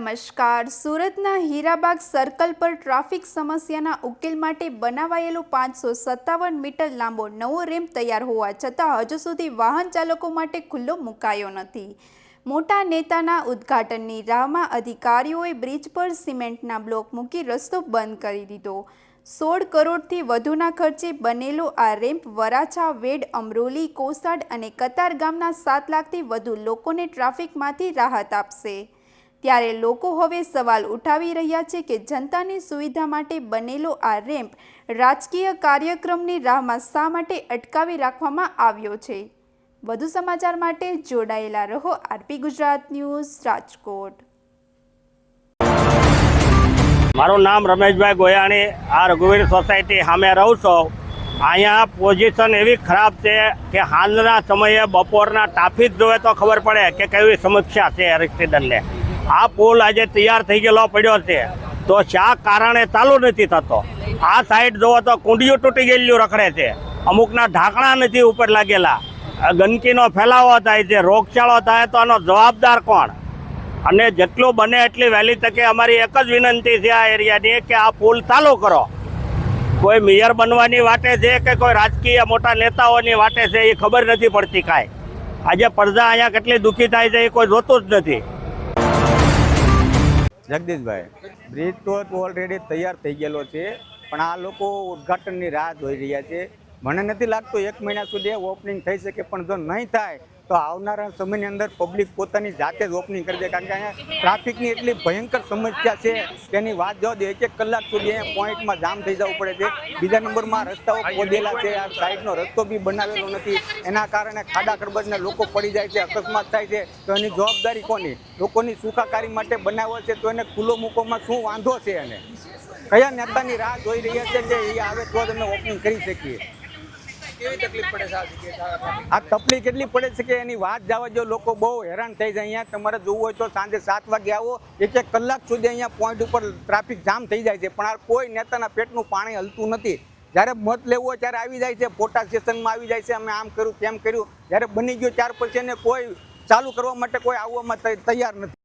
નમસ્કાર. સુરતના હીરાબાગ સર્કલ પર ટ્રાફિક સમસ્યાના ઉકેલ માટે બનાવાયેલો 557 મીટર લાંબો નવો રેમ્પ તૈયાર હોવા છતાં હજુ સુધી વાહન ચાલકો માટે ખુલ્લો મુકાયો નથી. મોટા નેતાના ઉદ્ઘાટનની રાહમાં અધિકારીઓએ બ્રિજ પર સિમેન્ટના બ્લોક મૂકી રસ્તો બંધ કરી દીધો. 16 કરોડથી વધુના ખર્ચે બનેલો આ રેમ્પ વરાછા, વેડ, અમરોલી, કોસાડ અને કતારગામના 7 લાખથી વધુ લોકોને ટ્રાફિકમાંથી રાહત આપશે. ત્યારે લોકો હવે સવાલ ઉઠાવી રહ્યા છે કે જનતાની સુવિધા માટે બનેલો આ રેમ્પ રાજકીય કાર્યક્રમની રાહમાં શા માટે અટકાવી રાખવામાં આવ્યો છે. વધુ સમાચાર માટે જોડાયેલા રહો આરપી ગુજરાત ન્યૂઝ, રાજકોટ. મારું નામ રમેશભાઈ ગોયાણી, આ રઘુવીર સોસાયટી સામે રહું છું. અહીંયા પોઝિશન એવી ખરાબ છે કે હાલના સમયે બપોરના ટ્રાફિક જોવે તો ખબર પડે કે કેવી સમસ્યા છે રેસિડન્ટને. આ પુલ આજે તૈયાર થઈ ગયેલો પડ્યો છે તો શા કારણે ચાલુ નથી થતો? આ સાઈડ જોવો તો કુંડિયું તૂટી ગયેલું રખડે છે, અમુકના ઢાંકણા નથી ઉપર લાગેલા, ગંદકીનો ફેલાવો થાય છે, રોગચાળો થાય તો આનો જવાબદાર કોણ? અને જેટલું બને એટલી વહેલી તકે અમારી એક જ વિનંતી છે આ એરિયાની કે આ પુલ ચાલુ કરો. કોઈ મેયર બનવાની વાટે છે કે કોઈ રાજકીય મોટા નેતાઓની વાટે છે એ ખબર નથી પડતી કાંઈ. આજે પ્રજા અહીંયા કેટલી દુઃખી થાય છે એ કોઈ જોતું જ નથી. જગદીશભાઈ, બ્રિજ તો ઓલરેડી તૈયાર થઈ ગયેલો છે, પણ આ લોકો ઉદ્ઘાટનની રાહ જોઈ રહ્યા છે. મને નથી લાગતું 1 મહિના સુધી ઓપનિંગ થઈ શકે, પણ જો નહીં થાય તો આવનારા સમયની અંદર પબ્લિક પોતાની જાતે જ ઓપનિંગ કરી દે. કારણ કે અહીંયા ટ્રાફિકની એટલી ભયંકર સમસ્યા છે તેની વાત જવા દે. 1 કલાક સુધી અહીંયા પોઈન્ટમાં જામ થઈ જવું પડે છે. બીજા નંબરમાં રસ્તાઓ ખોદેલા છે, આ સાઈડનો રસ્તો બી બનાવેલો નથી, એના કારણે ખાડા ખરબચના લોકો પડી જાય છે, અકસ્માત થાય છે. તો એની જવાબદારી કોની? લોકોની સુખાકારી માટે બનાવ્યો છે તો એને ખુલ્લો મૂકવામાં શું વાંધો છે? એને કયા નેતાની રાહ જોઈ રહ્યા છે કે એ આવે તો જ અમે ઓપનિંગ કરી શકીએ? કેવી તકલીફ પડે છે આ તકલીફ કેટલી પડે છે કે એની વાત જવા જો, લોકો બહુ હેરાન થઈ જાય. અહીંયા તમારે જોવું હોય તો સાંજે 7 વાગે આવો, 1 કલાક સુધી અહીંયા પોઈન્ટ ઉપર ટ્રાફિક જામ થઈ જાય છે, પણ આ કોઈ નેતાના પેટનું પાણી હલતું નથી. જ્યારે મત લેવું હોય ત્યારે આવી જાય છે, ફોટા સેશનમાં આવી જાય છે, અમે આમ કર્યું તેમ કર્યું. જ્યારે બની ગયું ત્યાર પછી એને કોઈ ચાલુ કરવા માટે કોઈ આવવામાં તૈયાર નથી.